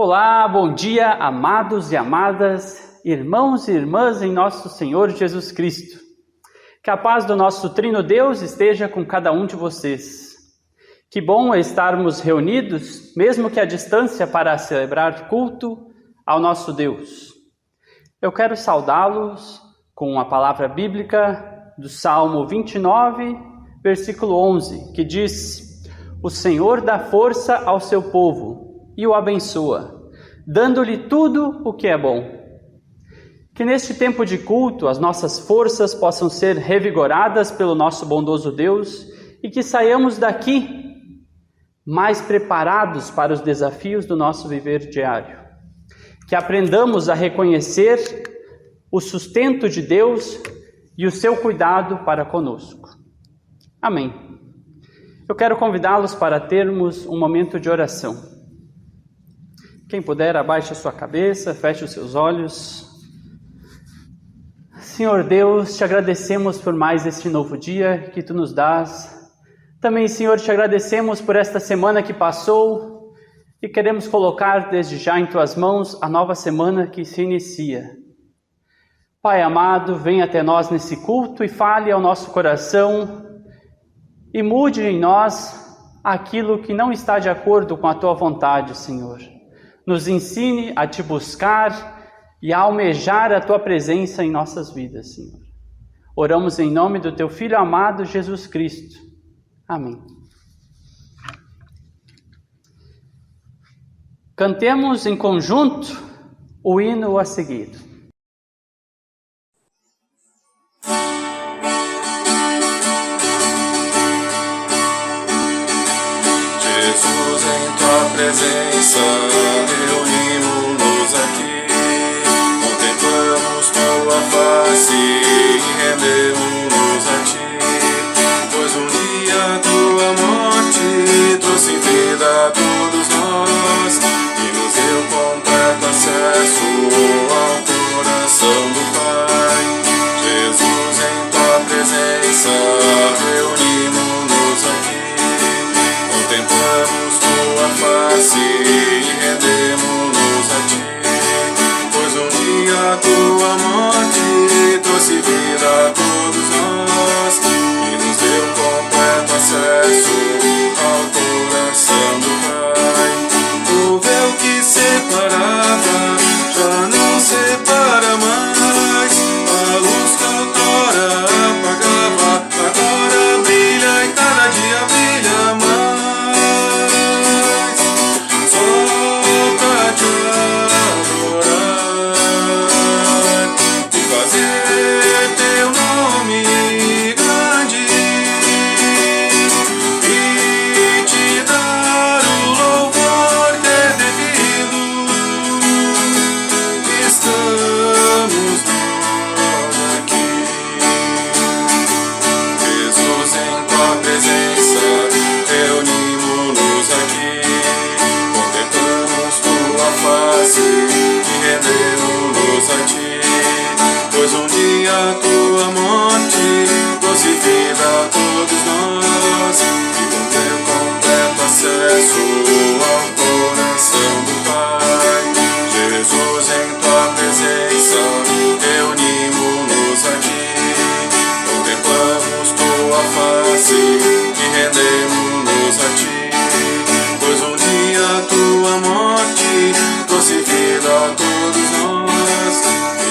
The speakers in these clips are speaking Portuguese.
Olá, bom dia, amados e amadas, irmãos e irmãs em nosso Senhor Jesus Cristo. Que a paz do nosso Trino Deus esteja com cada um de vocês. Que bom é estarmos reunidos, mesmo que à distância, para celebrar culto ao nosso Deus. Eu quero saudá-los com a palavra bíblica do Salmo 29, versículo 11, que diz: O Senhor dá força ao seu povo e o abençoa, dando-lhe tudo o que é bom. Que neste tempo de culto as nossas forças possam ser revigoradas pelo nosso bondoso Deus e que saiamos daqui mais preparados para os desafios do nosso viver diário. Que aprendamos a reconhecer o sustento de Deus e o seu cuidado para conosco. Amém. Eu quero convidá-los para termos um momento de oração. Quem puder, abaixe a sua cabeça, feche os seus olhos. Senhor Deus, te agradecemos por mais este novo dia que tu nos dás. Também, Senhor, te agradecemos por esta semana que passou e queremos colocar desde já em tuas mãos a nova semana que se inicia. Pai amado, venha até nós nesse culto e fale ao nosso coração e mude em nós aquilo que não está de acordo com a tua vontade, Senhor. Nos ensine a te buscar e a almejar a tua presença em nossas vidas, Senhor. Oramos em nome do teu Filho amado, Jesus Cristo. Amém. Cantemos em conjunto o hino a seguir. Jesus, em tua presença, reunimos-nos aqui, contemplamos tua face e rendemos-nos a ti, pois um dia tua morte trouxe vida a todos nós e nos deu completo acesso ao coração do Pai. Jesus, em tua presença, reunimos-nos aqui, contemplamos tua face e rendemos-nos a ti, pois um dia tua morte trouxe vida a todos nós e nos deu completo acesso ao coração do Pai. O véu que separava já não separa mais, a luz que outrora apagava agora brilha e cada dia brilha mais. Pois um dia tua morte trouxe vida a todos nós e com teu completo acesso ao coração do Pai. Jesus, em tua presença, reunimos-nos aqui, contemplamos tua face e rendemos-nos a ti, pois um dia tua morte trouxe vida a todos nós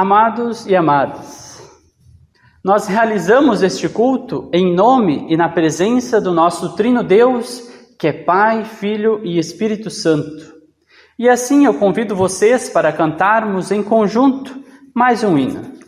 Amados e amadas, nós realizamos este culto em nome e na presença do nosso Trino Deus, que é Pai, Filho e Espírito Santo. E assim eu convido vocês para cantarmos em conjunto mais um hino.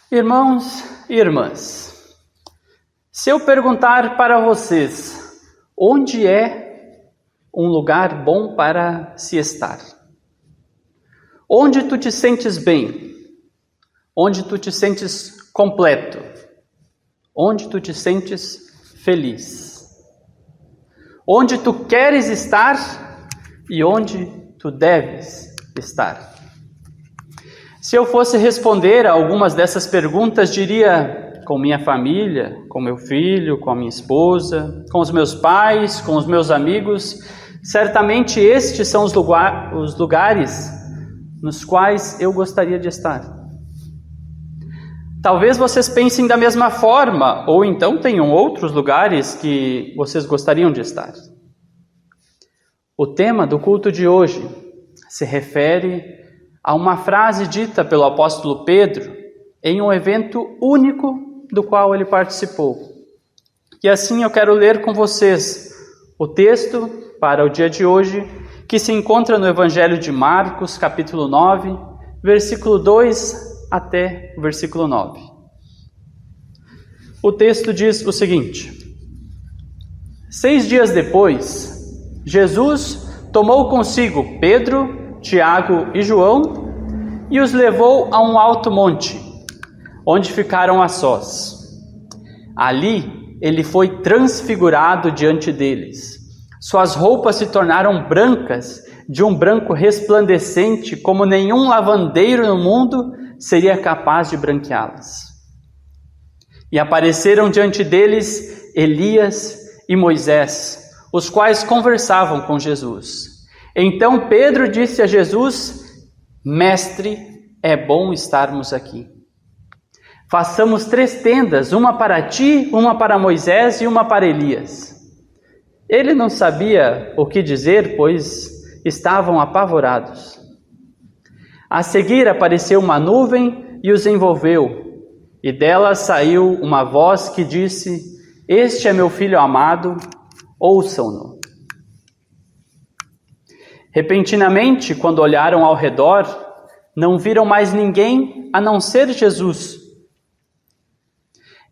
Irmãos e irmãs, se eu perguntar para vocês, onde é um lugar bom para se estar? Onde tu te sentes bem? Onde tu te sentes completo? Onde tu te sentes feliz? Onde tu queres estar e onde tu deves estar? Se eu fosse responder a algumas dessas perguntas, diria com minha família, com meu filho, com a minha esposa, com os meus pais, com os meus amigos. Certamente estes são os lugares nos quais eu gostaria de estar. Talvez vocês pensem da mesma forma, ou então tenham outros lugares que vocês gostariam de estar. O tema do culto de hoje se refere a uma frase dita pelo apóstolo Pedro em um evento único do qual ele participou. E assim eu quero ler com vocês o texto para o dia de hoje, que se encontra no Evangelho de Marcos, capítulo 9, versículo 2 até o versículo 9. O texto diz o seguinte: 6 dias depois, Jesus tomou consigo Pedro, Tiago e João e os levou a um alto monte, onde ficaram a sós. Ali ele foi transfigurado diante deles. Suas roupas se tornaram brancas, de um branco resplandecente, como nenhum lavandeiro no mundo seria capaz de branqueá-las. E apareceram diante deles Elias e Moisés, os quais conversavam com Jesus. Então Pedro disse a Jesus: Mestre, é bom estarmos aqui. Façamos 3 tendas, uma para ti, uma para Moisés e uma para Elias. Ele não sabia o que dizer, pois estavam apavorados. A seguir apareceu uma nuvem e os envolveu, e dela saiu uma voz que disse: Este é meu filho amado, ouçam-no. Repentinamente, quando olharam ao redor, não viram mais ninguém a não ser Jesus.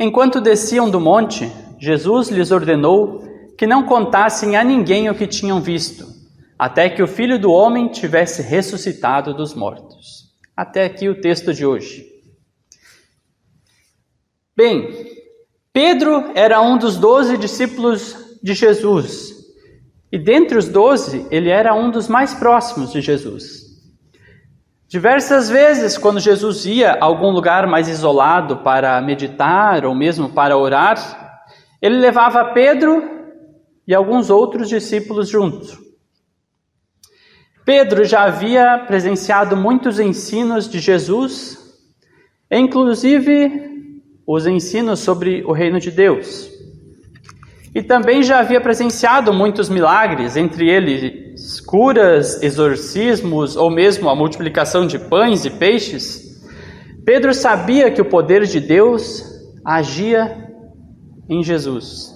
Enquanto desciam do monte, Jesus lhes ordenou que não contassem a ninguém o que tinham visto, até que o Filho do Homem tivesse ressuscitado dos mortos. Até aqui o texto de hoje. Bem, Pedro era um dos 12 discípulos de Jesus E dentre os 12, ele era um dos mais próximos de Jesus. Diversas vezes, quando Jesus ia a algum lugar mais isolado para meditar ou mesmo para orar, ele levava Pedro e alguns outros discípulos junto. Pedro já havia presenciado muitos ensinos de Jesus, inclusive os ensinos sobre o reino de Deus. E também já havia presenciado muitos milagres, entre eles curas, exorcismos ou mesmo a multiplicação de pães e peixes. Pedro sabia que o poder de Deus agia em Jesus.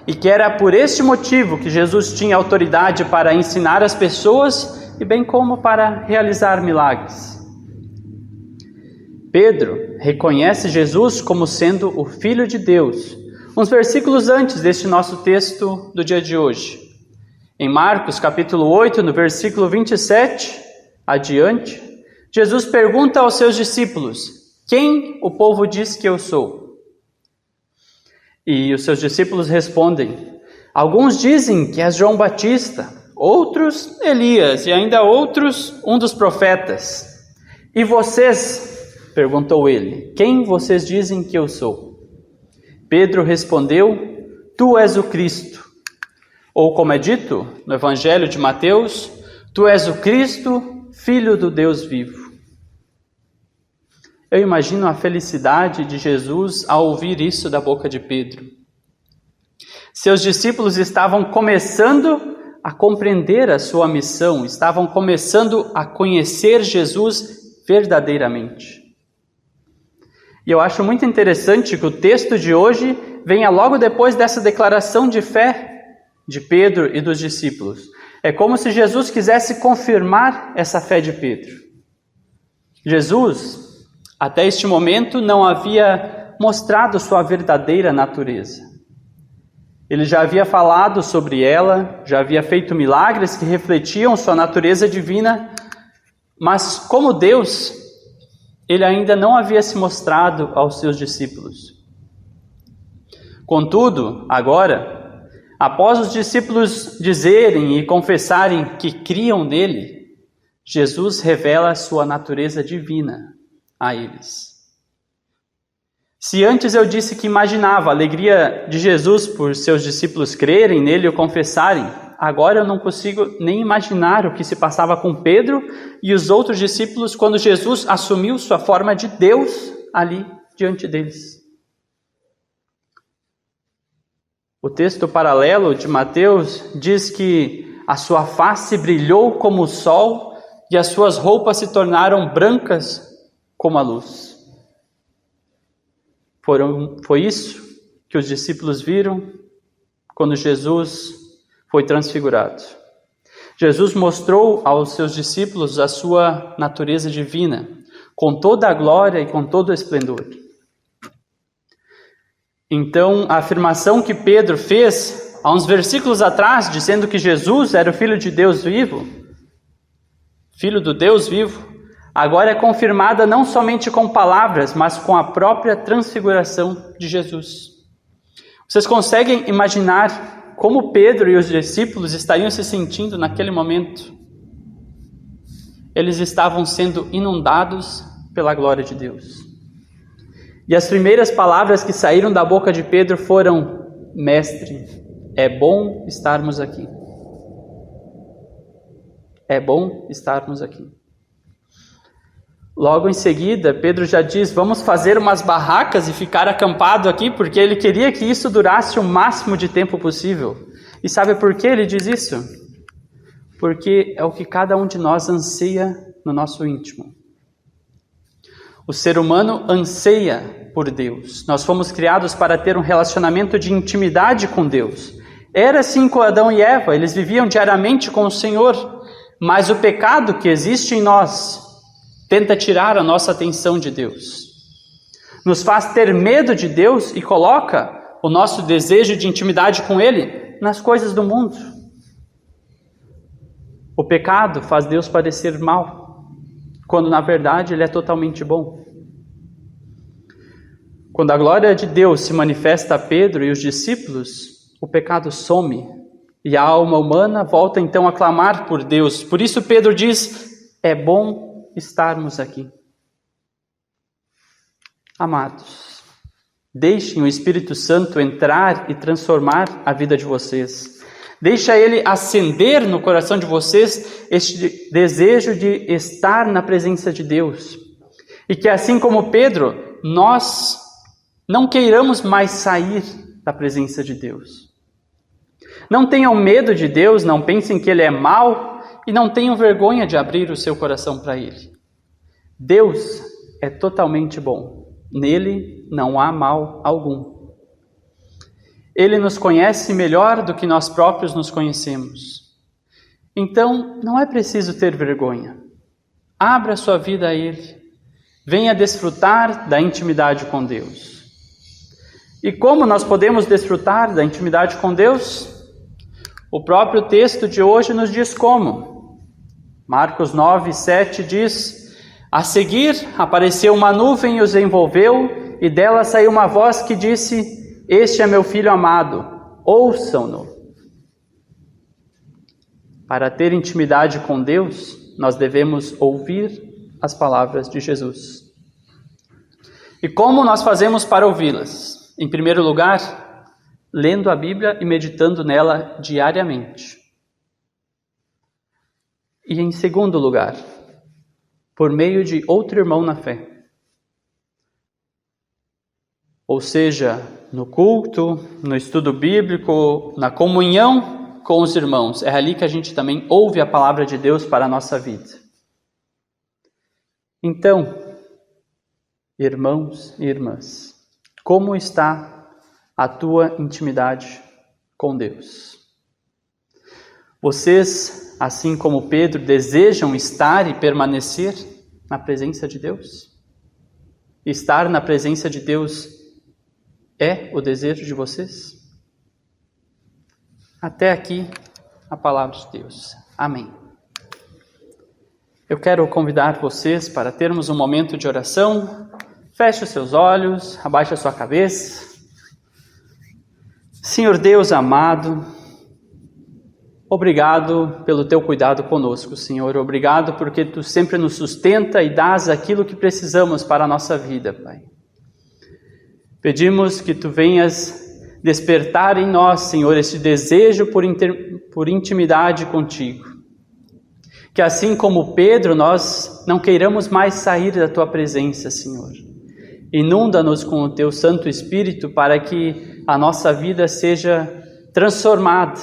E que era por este motivo que Jesus tinha autoridade para ensinar as pessoas e bem como para realizar milagres. Pedro reconhece Jesus como sendo o Filho de Deus, uns versículos antes deste nosso texto do dia de hoje. Em Marcos capítulo 8, no versículo 27 adiante, Jesus pergunta aos seus discípulos: quem o povo diz que eu sou? E os seus discípulos respondem: alguns dizem que és João Batista, outros Elias e ainda outros um dos profetas. E vocês? Perguntou ele: quem vocês dizem que eu sou? Pedro respondeu: tu és o Cristo. Ou como é dito no Evangelho de Mateus: tu és o Cristo, Filho do Deus vivo. Eu imagino a felicidade de Jesus ao ouvir isso da boca de Pedro. Seus discípulos estavam começando a compreender a sua missão, estavam começando a conhecer Jesus verdadeiramente. E eu acho muito interessante que o texto de hoje venha logo depois dessa declaração de fé de Pedro e dos discípulos. É como se Jesus quisesse confirmar essa fé de Pedro. Jesus, até este momento, não havia mostrado sua verdadeira natureza. Ele já havia falado sobre ela, já havia feito milagres que refletiam sua natureza divina, mas como Deus, ele ainda não havia se mostrado aos seus discípulos. Contudo, agora, após os discípulos dizerem e confessarem que criam nele, Jesus revela a sua natureza divina a eles. Se antes eu disse que imaginava a alegria de Jesus por seus discípulos crerem nele ou confessarem, agora eu não consigo nem imaginar o que se passava com Pedro e os outros discípulos quando Jesus assumiu sua forma de Deus ali diante deles. O texto paralelo de Mateus diz que a sua face brilhou como o sol e as suas roupas se tornaram brancas como a luz. Foi isso que os discípulos viram quando Jesus foi transfigurado. Jesus mostrou aos seus discípulos a sua natureza divina, com toda a glória e com todo o esplendor. Então, a afirmação que Pedro fez há uns versículos atrás, dizendo que Jesus era o Filho de Deus vivo, Filho do Deus vivo, agora é confirmada não somente com palavras, mas com a própria transfiguração de Jesus. Vocês conseguem imaginar como Pedro e os discípulos estariam se sentindo naquele momento? Eles estavam sendo inundados pela glória de Deus. E as primeiras palavras que saíram da boca de Pedro foram: Mestre, é bom estarmos aqui. É bom estarmos aqui. Logo em seguida, Pedro já diz: vamos fazer umas barracas e ficar acampado aqui, porque ele queria que isso durasse o máximo de tempo possível. E sabe por que ele diz isso? Porque é o que cada um de nós anseia no nosso íntimo. O ser humano anseia por Deus. Nós fomos criados para ter um relacionamento de intimidade com Deus. Era assim com Adão e Eva, eles viviam diariamente com o Senhor, mas o pecado que existe em nós tenta tirar a nossa atenção de Deus. Nos faz ter medo de Deus e coloca o nosso desejo de intimidade com Ele nas coisas do mundo. O pecado faz Deus parecer mal, quando na verdade Ele é totalmente bom. Quando a glória de Deus se manifesta a Pedro e os discípulos, o pecado some E a alma humana volta então a clamar por Deus. Por isso Pedro diz, é bom estarmos aqui. Amados, deixem o Espírito Santo entrar e transformar a vida de vocês. Deixa ele acender no coração de vocês este desejo de estar na presença de Deus. E que assim como Pedro, nós não queiramos mais sair da presença de Deus. Não tenham medo de Deus, não pensem que Ele é mau e não tenham vergonha de abrir o seu coração para Ele. Deus é totalmente bom. Nele não há mal algum. Ele nos conhece melhor do que nós próprios nos conhecemos. Então, não é preciso ter vergonha. Abra sua vida a Ele. Venha desfrutar da intimidade com Deus. E como nós podemos desfrutar da intimidade com Deus? O próprio texto de hoje nos diz como. Marcos 9, 7 diz, a seguir apareceu uma nuvem e os envolveu, e dela saiu uma voz que disse, este é meu filho amado, ouçam-no. Para ter intimidade com Deus, nós devemos ouvir as palavras de Jesus. E como nós fazemos para ouvi-las? Em primeiro lugar, lendo a Bíblia e meditando nela diariamente. E em segundo lugar, por meio de outro irmão na fé. Ou seja, no culto, no estudo bíblico, na comunhão com os irmãos. É ali que a gente também ouve a palavra de Deus para a nossa vida. Então, irmãos e irmãs, como está a tua intimidade com Deus? Vocês, assim como Pedro, desejam estar e permanecer na presença de Deus? Estar na presença de Deus é o desejo de vocês? Até aqui a palavra de Deus. Amém. Eu quero convidar vocês para termos um momento de oração. Feche os seus olhos, abaixe a sua cabeça. Senhor Deus amado, obrigado pelo teu cuidado conosco, Senhor. Obrigado porque tu sempre nos sustenta e dás aquilo que precisamos para a nossa vida, Pai. Pedimos que tu venhas despertar em nós, Senhor, esse desejo por intimidade contigo. Que assim como Pedro, nós não queiramos mais sair da tua presença, Senhor. Inunda-nos com o teu Santo Espírito para que a nossa vida seja transformada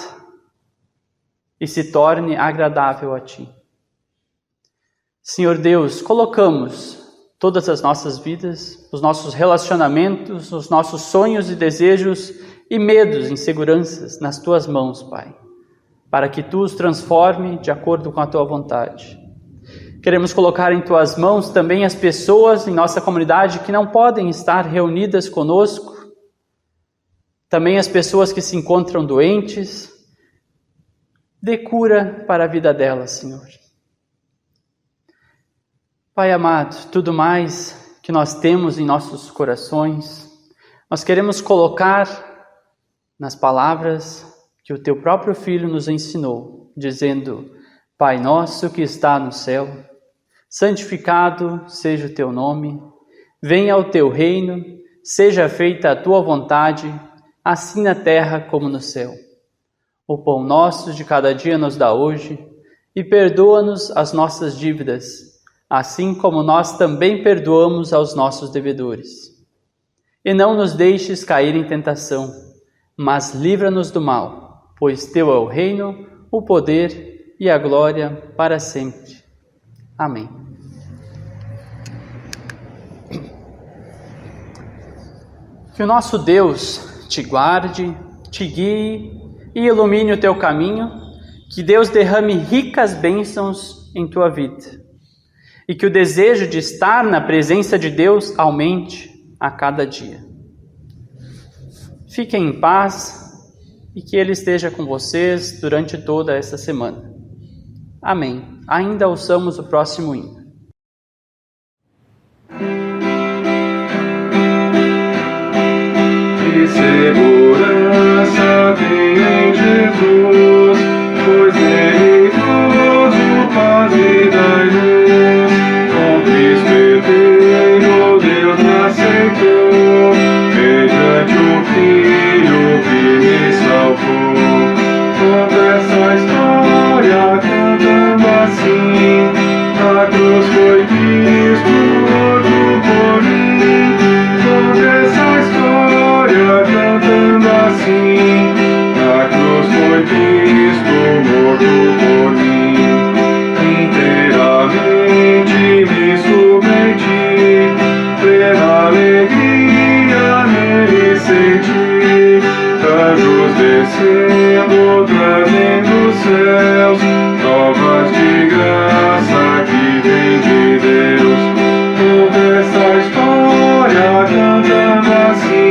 e se torne agradável a ti. Senhor Deus, colocamos todas as nossas vidas, os nossos relacionamentos, os nossos sonhos e desejos e medos, inseguranças nas tuas mãos, Pai, para que tu os transforme de acordo com a tua vontade. Queremos colocar em tuas mãos também as pessoas em nossa comunidade que não podem estar reunidas conosco, também as pessoas que se encontram doentes. Dê cura para a vida delas, Senhor. Pai amado, tudo mais que nós temos em nossos corações, nós queremos colocar nas palavras que o teu próprio Filho nos ensinou, dizendo, Pai nosso que está no céu, santificado seja o teu nome, venha o teu reino, seja feita a tua vontade, assim na terra como no céu. O pão nosso de cada dia nos dá hoje, e perdoa-nos as nossas dívidas, assim como nós também perdoamos aos nossos devedores. E não nos deixes cair em tentação, mas livra-nos do mal, pois teu é o reino, o poder e a glória para sempre. Amém. Que o nosso Deus te guarde, te guie e ilumine o teu caminho, que Deus derrame ricas bênçãos em tua vida. E que o desejo de estar na presença de Deus aumente a cada dia. Fiquem em paz e que Ele esteja com vocês durante toda essa semana. Amém. Ainda ouçamos o próximo hino. Que segurança tem em Jesus. descendo, trazendo os céus, provas de graça que vem de Deus. Toda essa história cantando assim.